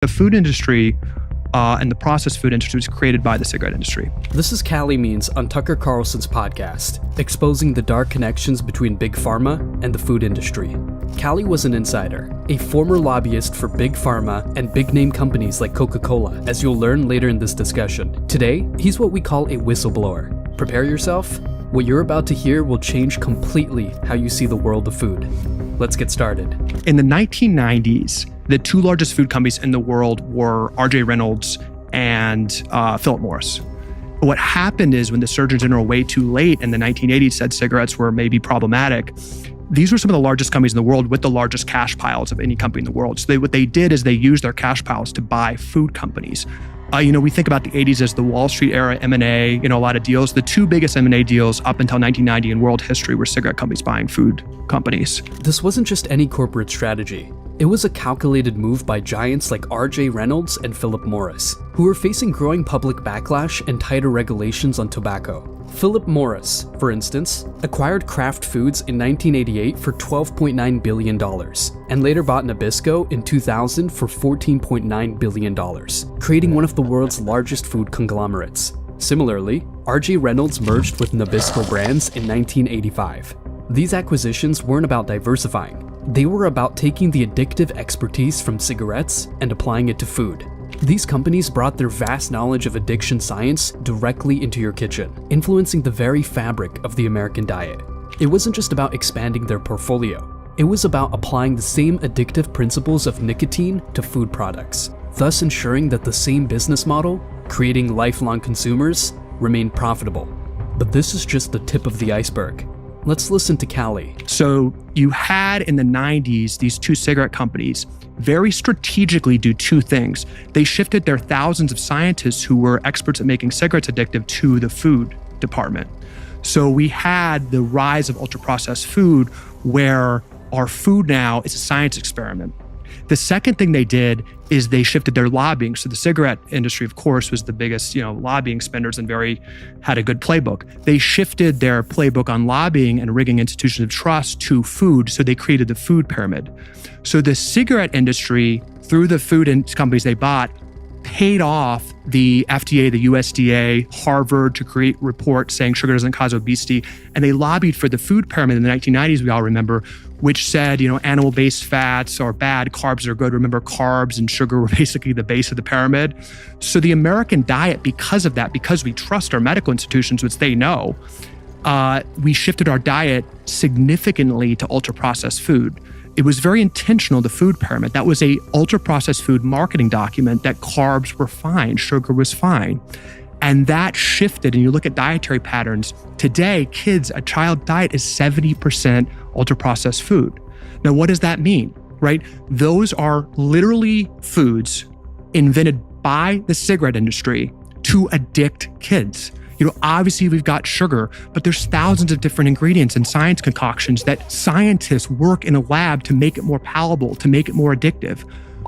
The food industry and the processed food industry was created by the cigarette industry. This is Callie Means on Tucker Carlson's podcast, exposing the dark connections between Big Pharma and the food industry. Callie was an insider, a former lobbyist for Big Pharma and big-name companies like Coca-Cola, as you'll learn later in this discussion. Today, he's what we call a whistleblower. Prepare yourself. What you're about to hear will change completely how you see the world of food. Let's get started. In the 1990s, the two largest food companies in the world were R.J. Reynolds and Philip Morris. What happened is when the Surgeon General way too late in the 1980s said cigarettes were maybe problematic, these were some of the largest companies in the world with the largest cash piles of any company in the world. So what they did is they used their cash piles to buy food companies. We think about the 80s as the Wall Street era M&A, a lot of deals. The two biggest M&A deals up until 1990 in world history were cigarette companies buying food companies. This wasn't just any corporate strategy. It was a calculated move by giants like R.J. Reynolds and Philip Morris, who were facing growing public backlash and tighter regulations on tobacco. Philip Morris, for instance, acquired Kraft Foods in 1988 for $12.9 billion, and later bought Nabisco in 2000 for $14.9 billion, creating one of the world's largest food conglomerates. Similarly, R.J. Reynolds merged with Nabisco Brands in 1985. These acquisitions weren't about diversifying. They were about taking the addictive expertise from cigarettes and applying it to food. These companies brought their vast knowledge of addiction science directly into your kitchen, influencing the very fabric of the American diet. It wasn't just about expanding their portfolio. It was about applying the same addictive principles of nicotine to food products, thus ensuring that the same business model, creating lifelong consumers, remained profitable. But this is just the tip of the iceberg. Let's listen to Callie. So you had in the 90s, these two cigarette companies very strategically do two things. They shifted their thousands of scientists who were experts at making cigarettes addictive to the food department. So we had the rise of ultra-processed food where our food now is a science experiment. The second thing they did is they shifted their lobbying. So the cigarette industry, of course, was the biggest, lobbying spenders and had a good playbook. They shifted their playbook on lobbying and rigging institutions of trust to food. So they created the food pyramid. So the cigarette industry, through the food companies they bought, paid off the FDA, the USDA, Harvard to create reports saying sugar doesn't cause obesity. And they lobbied for the food pyramid in the 1990s, we all remember, which said, animal-based fats are bad, carbs are good. Remember, carbs and sugar were basically the base of the pyramid. So the American diet, because of that, because we trust our medical institutions, which they know, we shifted our diet significantly to ultra-processed food. It was very intentional, the food pyramid. That was a ultra-processed food marketing document that carbs were fine, sugar was fine. And that shifted, and you look at dietary patterns. Today, a child diet is 70% ultra-processed food. Now, what does that mean, right? Those are literally foods invented by the cigarette industry to addict kids. Obviously we've got sugar, but there's thousands of different ingredients and science concoctions that scientists work in a lab to make it more palatable, to make it more addictive.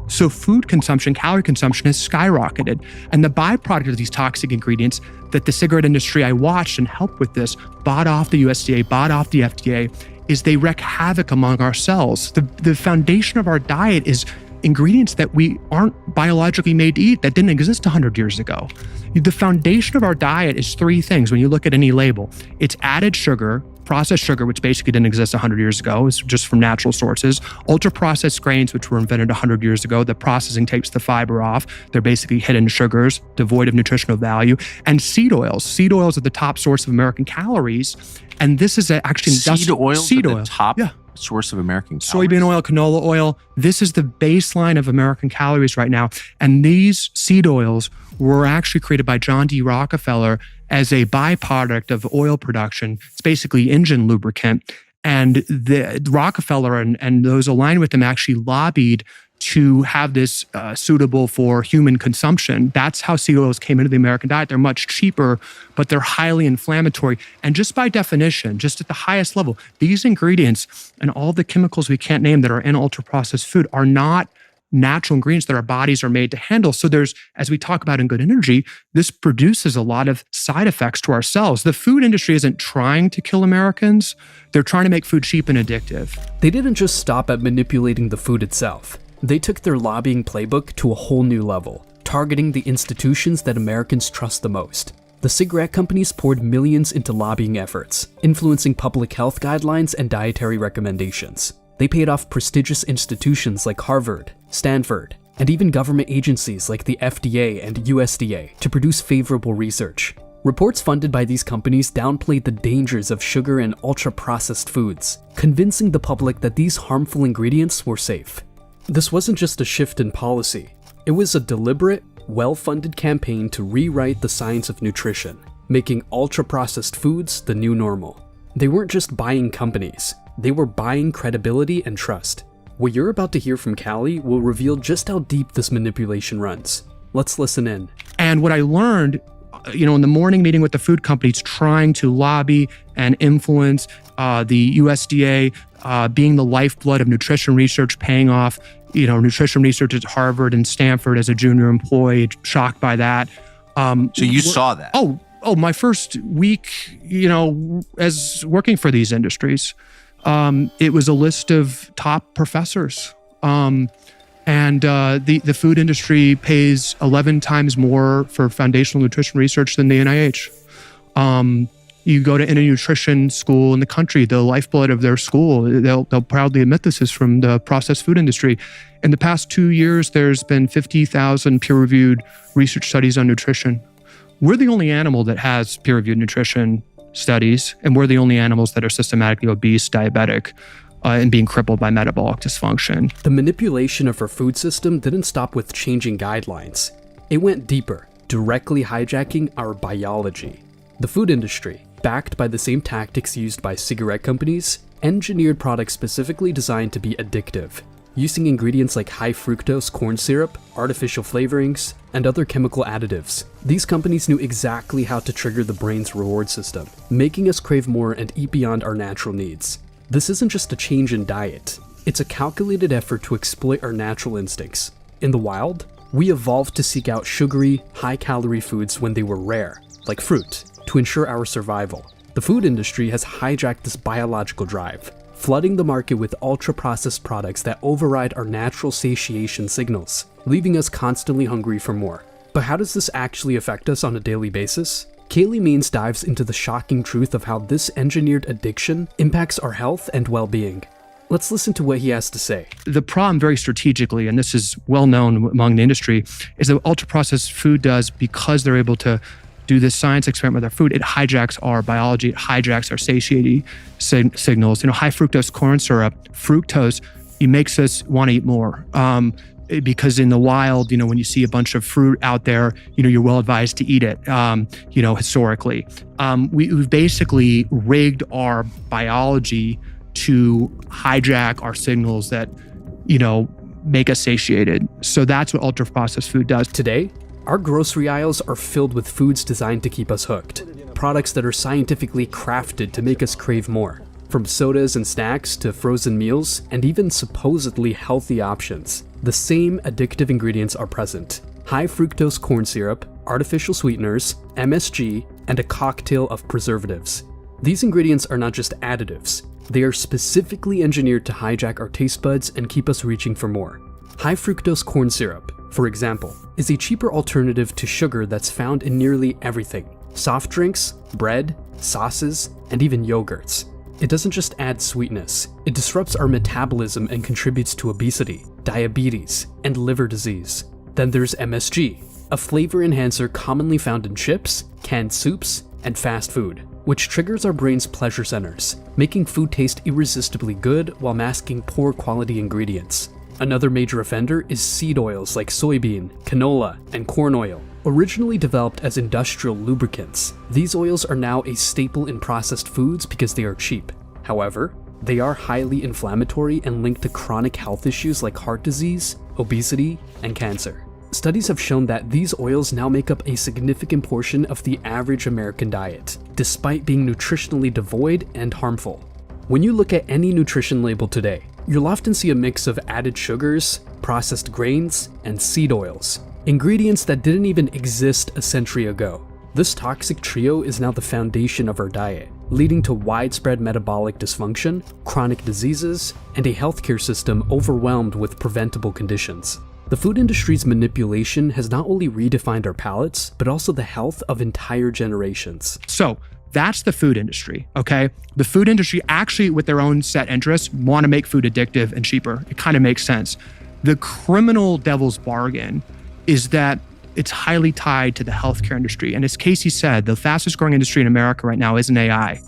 So food consumption, calorie consumption has skyrocketed. And the byproduct of these toxic ingredients that the cigarette industry I watched and helped with this, bought off the USDA, bought off the FDA, is they wreak havoc among our cells. The foundation of our diet is ingredients that we aren't biologically made to eat, that didn't exist 100 years ago. The foundation of our diet is three things when you look at any label. It's added sugar, processed sugar, which basically didn't exist 100 years ago, it's just from natural sources, ultra-processed grains, which were invented 100 years ago. The processing takes the fiber off. They're basically hidden sugars, devoid of nutritional value, and seed oils. Seed oils are the top source of American calories. And this is actually seed oils are the top source of American calories. Soybean oil, canola oil. This is the baseline of American calories right now. And these seed oils were actually created by John D. Rockefeller as a byproduct of oil production. It's basically engine lubricant. And the Rockefeller and those aligned with him actually lobbied to have this suitable for human consumption. That's how seed oils came into the American diet. They're much cheaper, but they're highly inflammatory. And just by definition, just at the highest level, these ingredients and all the chemicals we can't name that are in ultra-processed food are not natural ingredients that our bodies are made to handle. So there's, as we talk about in Good Energy, this produces a lot of side effects to our cells. The food industry isn't trying to kill Americans. They're trying to make food cheap and addictive. They didn't just stop at manipulating the food itself. They took their lobbying playbook to a whole new level, targeting the institutions that Americans trust the most. The cigarette companies poured millions into lobbying efforts, influencing public health guidelines and dietary recommendations. They paid off prestigious institutions like Harvard, Stanford, and even government agencies like the FDA and USDA to produce favorable research. Reports funded by these companies downplayed the dangers of sugar and ultra-processed foods, convincing the public that these harmful ingredients were safe. This wasn't just a shift in policy. It was a deliberate, well-funded campaign to rewrite the science of nutrition, making ultra-processed foods the new normal. They weren't just buying companies, they were buying credibility and trust. What you're about to hear from Callie will reveal just how deep this manipulation runs. Let's listen in. And what I learned, in the morning meeting with the food companies trying to lobby and influence the USDA being the lifeblood of nutrition research, paying off, nutrition research at Harvard and Stanford as a junior employee, shocked by that. So you saw that? Oh, my first week, as working for these industries, it was a list of top professors. And the food industry pays 11 times more for foundational nutrition research than the NIH. You go to any nutrition school in the country, the lifeblood of their school, they'll proudly admit this is from the processed food industry. In the past 2 years, there's been 50,000 peer-reviewed research studies on nutrition. We're the only animal that has peer-reviewed nutrition studies, and we're the only animals that are systematically obese, diabetic, and being crippled by metabolic dysfunction. The manipulation of our food system didn't stop with changing guidelines. It went deeper, directly hijacking our biology. The food industry, backed by the same tactics used by cigarette companies, engineered products specifically designed to be addictive, using ingredients like high fructose corn syrup, artificial flavorings, and other chemical additives. These companies knew exactly how to trigger the brain's reward system, making us crave more and eat beyond our natural needs. This isn't just a change in diet, it's a calculated effort to exploit our natural instincts. In the wild, we evolved to seek out sugary, high-calorie foods when they were rare, like fruit, to ensure our survival. The food industry has hijacked this biological drive, flooding the market with ultra-processed products that override our natural satiation signals, leaving us constantly hungry for more. But how does this actually affect us on a daily basis? Callie Means dives into the shocking truth of how this engineered addiction impacts our health and well-being. Let's listen to what he has to say. The problem very strategically, and this is well known among the industry, is that ultra-processed food does, because they're able to do this science experiment with our food, it hijacks our biology, it hijacks our satiety signals. High fructose corn syrup, fructose, it makes us want to eat more. Because in the wild, when you see a bunch of fruit out there, you're well advised to eat it, historically. We've basically rigged our biology to hijack our signals that, make us satiated. So that's what ultra-processed food does. Today, our grocery aisles are filled with foods designed to keep us hooked. Products that are scientifically crafted to make us crave more. From sodas and snacks to frozen meals, and even supposedly healthy options, the same addictive ingredients are present. High fructose corn syrup, artificial sweeteners, MSG, and a cocktail of preservatives. These ingredients are not just additives, they are specifically engineered to hijack our taste buds and keep us reaching for more. High fructose corn syrup, for example, is a cheaper alternative to sugar that's found in nearly everything: soft drinks, bread, sauces, and even yogurts. It doesn't just add sweetness, it disrupts our metabolism and contributes to obesity, diabetes, and liver disease. Then there's MSG, a flavor enhancer commonly found in chips, canned soups, and fast food, which triggers our brain's pleasure centers, making food taste irresistibly good while masking poor quality ingredients. Another major offender is seed oils like soybean, canola, and corn oil. Originally developed as industrial lubricants, these oils are now a staple in processed foods because they are cheap. However, they are highly inflammatory and linked to chronic health issues like heart disease, obesity, and cancer. Studies have shown that these oils now make up a significant portion of the average American diet, despite being nutritionally devoid and harmful. When you look at any nutrition label today, you'll often see a mix of added sugars, processed grains, and seed oils, ingredients that didn't even exist a century ago. This toxic trio is now the foundation of our diet, leading to widespread metabolic dysfunction, chronic diseases, and a healthcare system overwhelmed with preventable conditions. The food industry's manipulation has not only redefined our palates, but also the health of entire generations. So that's the food industry, okay? The food industry actually, with their own set interests, want to make food addictive and cheaper. It kind of makes sense. The criminal devil's bargain is that it's highly tied to the healthcare industry. And as Casey said, the fastest growing industry in America right now isn't AI.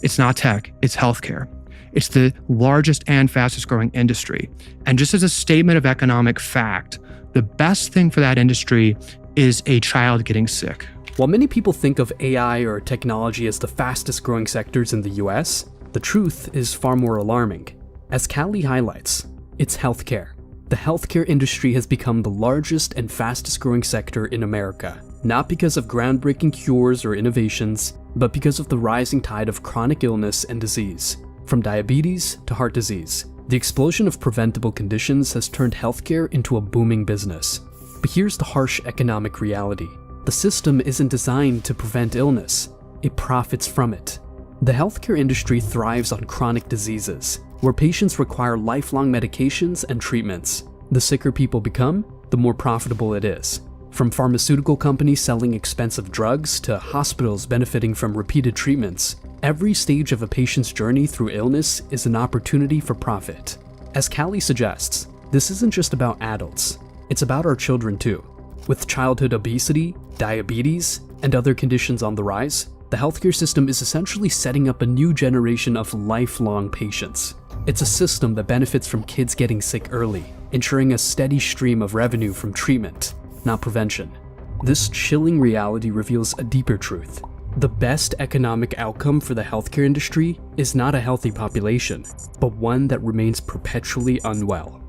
It's not tech, it's healthcare. It's the largest and fastest growing industry. And just as a statement of economic fact, the best thing for that industry is a child getting sick. While many people think of AI or technology as the fastest growing sectors in the US, the truth is far more alarming. As Callie highlights, it's healthcare. The healthcare industry has become the largest and fastest growing sector in America, not because of groundbreaking cures or innovations, but because of the rising tide of chronic illness and disease. From diabetes to heart disease, the explosion of preventable conditions has turned healthcare into a booming business. But here's the harsh economic reality. The system isn't designed to prevent illness, it profits from it. The healthcare industry thrives on chronic diseases, where patients require lifelong medications and treatments. The sicker people become, the more profitable it is. From pharmaceutical companies selling expensive drugs to hospitals benefiting from repeated treatments, every stage of a patient's journey through illness is an opportunity for profit. As Callie suggests, this isn't just about adults, it's about our children too. With childhood obesity, diabetes, and other conditions on the rise, the healthcare system is essentially setting up a new generation of lifelong patients. It's a system that benefits from kids getting sick early, ensuring a steady stream of revenue from treatment, not prevention. This chilling reality reveals a deeper truth. The best economic outcome for the healthcare industry is not a healthy population, but one that remains perpetually unwell.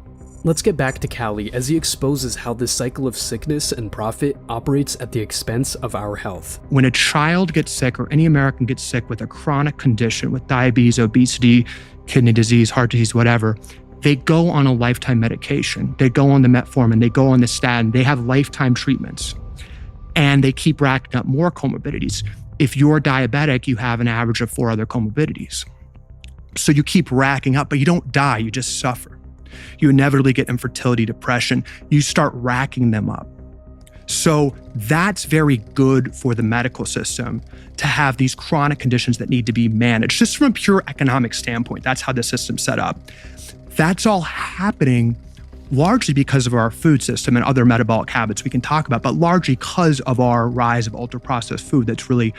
Let's get back to Callie as he exposes how this cycle of sickness and profit operates at the expense of our health. When a child gets sick, or any American gets sick with a chronic condition, with diabetes, obesity, kidney disease, heart disease, whatever, they go on a lifetime medication. They go on the metformin, they go on the statin, they have lifetime treatments. And they keep racking up more comorbidities. If you're diabetic, you have an average of 4 other comorbidities. So you keep racking up, but you don't die, you just suffer. You inevitably get infertility, depression. You start racking them up. So that's very good for the medical system to have these chronic conditions that need to be managed. Just from a pure economic standpoint, that's how the system's set up. That's all happening largely because of our food system and other metabolic habits we can talk about, but largely because of our rise of ultra-processed food that's really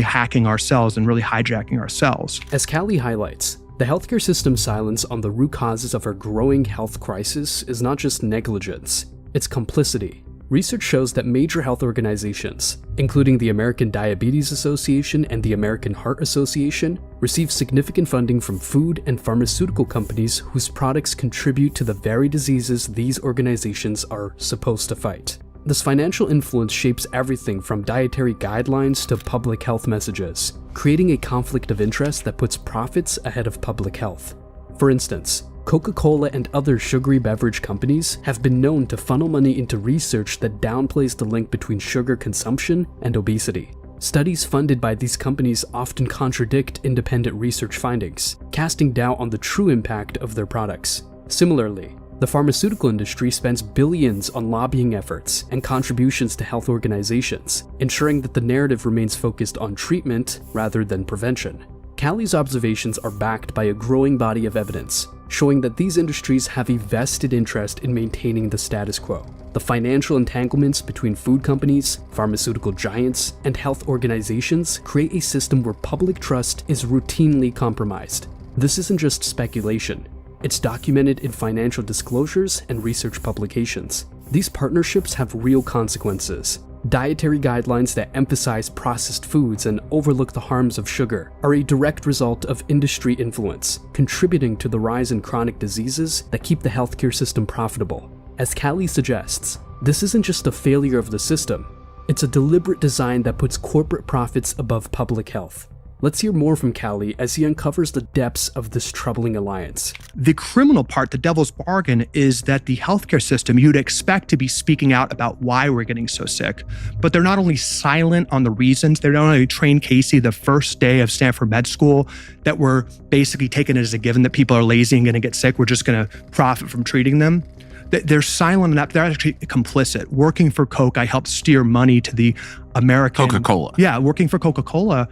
hacking our cells and really hijacking our cells. As Callie highlights, the healthcare system's silence on the root causes of our growing health crisis is not just negligence, it's complicity. Research shows that major health organizations, including the American Diabetes Association and the American Heart Association, receive significant funding from food and pharmaceutical companies whose products contribute to the very diseases these organizations are supposed to fight. This financial influence shapes everything from dietary guidelines to public health messages, creating a conflict of interest that puts profits ahead of public health. For instance, Coca-Cola and other sugary beverage companies have been known to funnel money into research that downplays the link between sugar consumption and obesity. Studies funded by these companies often contradict independent research findings, casting doubt on the true impact of their products. Similarly, the pharmaceutical industry spends billions on lobbying efforts and contributions to health organizations, ensuring that the narrative remains focused on treatment rather than prevention. Callie's observations are backed by a growing body of evidence, showing that these industries have a vested interest in maintaining the status quo. The financial entanglements between food companies, pharmaceutical giants, and health organizations create a system where public trust is routinely compromised. This isn't just speculation. It's documented in financial disclosures and research publications. These partnerships have real consequences. Dietary guidelines that emphasize processed foods and overlook the harms of sugar are a direct result of industry influence, contributing to the rise in chronic diseases that keep the healthcare system profitable. As Callie suggests, this isn't just a failure of the system, it's a deliberate design that puts corporate profits above public health. Let's hear more from Callie as he uncovers the depths of this troubling alliance. The criminal part, the devil's bargain, is that the healthcare system you'd expect to be speaking out about why we're getting so sick, but they're not only silent on the reasons, they're not only trained Casey the first day of Stanford Med School that we're basically taking it as a given that people are lazy and going to get sick, we're just going to profit from treating them. They're silent on that. They're actually complicit. Working for Coke, I helped steer money to the American... Coca-Cola. Yeah, working for Coca-Cola,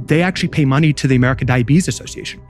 they actually pay money to the American Diabetes Association.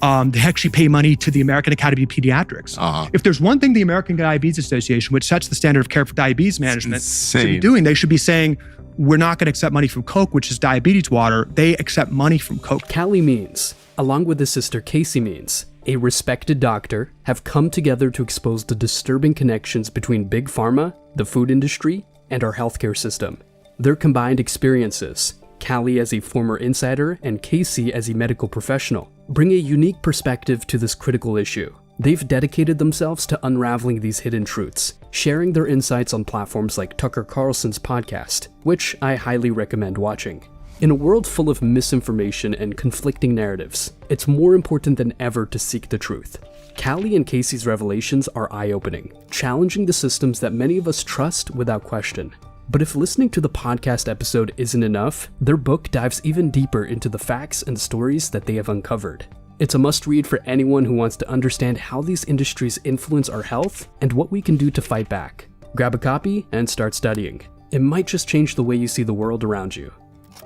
They actually pay money to the American Academy of Pediatrics. If there's one thing the American Diabetes Association, which sets the standard of care for diabetes management, should be doing, they should be saying, we're not going to accept money from Coke, which is diabetes water. They accept money from Coke. Callie Means, along with his sister Casey Means, a respected doctor, have come together to expose the disturbing connections between Big Pharma, the food industry, and our healthcare system. Their combined experiences, Callie as a former insider and Casey as a medical professional, bring a unique perspective to this critical issue. They've dedicated themselves to unraveling these hidden truths, sharing their insights on platforms like Tucker Carlson's podcast, which I highly recommend watching. In a world full of misinformation and conflicting narratives, it's more important than ever to seek the truth. Callie and Casey's revelations are eye-opening, challenging the systems that many of us trust without question. But if listening to the podcast episode isn't enough, their book dives even deeper into the facts and stories that they have uncovered. It's a must-read for anyone who wants to understand how these industries influence our health and what we can do to fight back. Grab a copy and start studying. It might just change the way you see the world around you.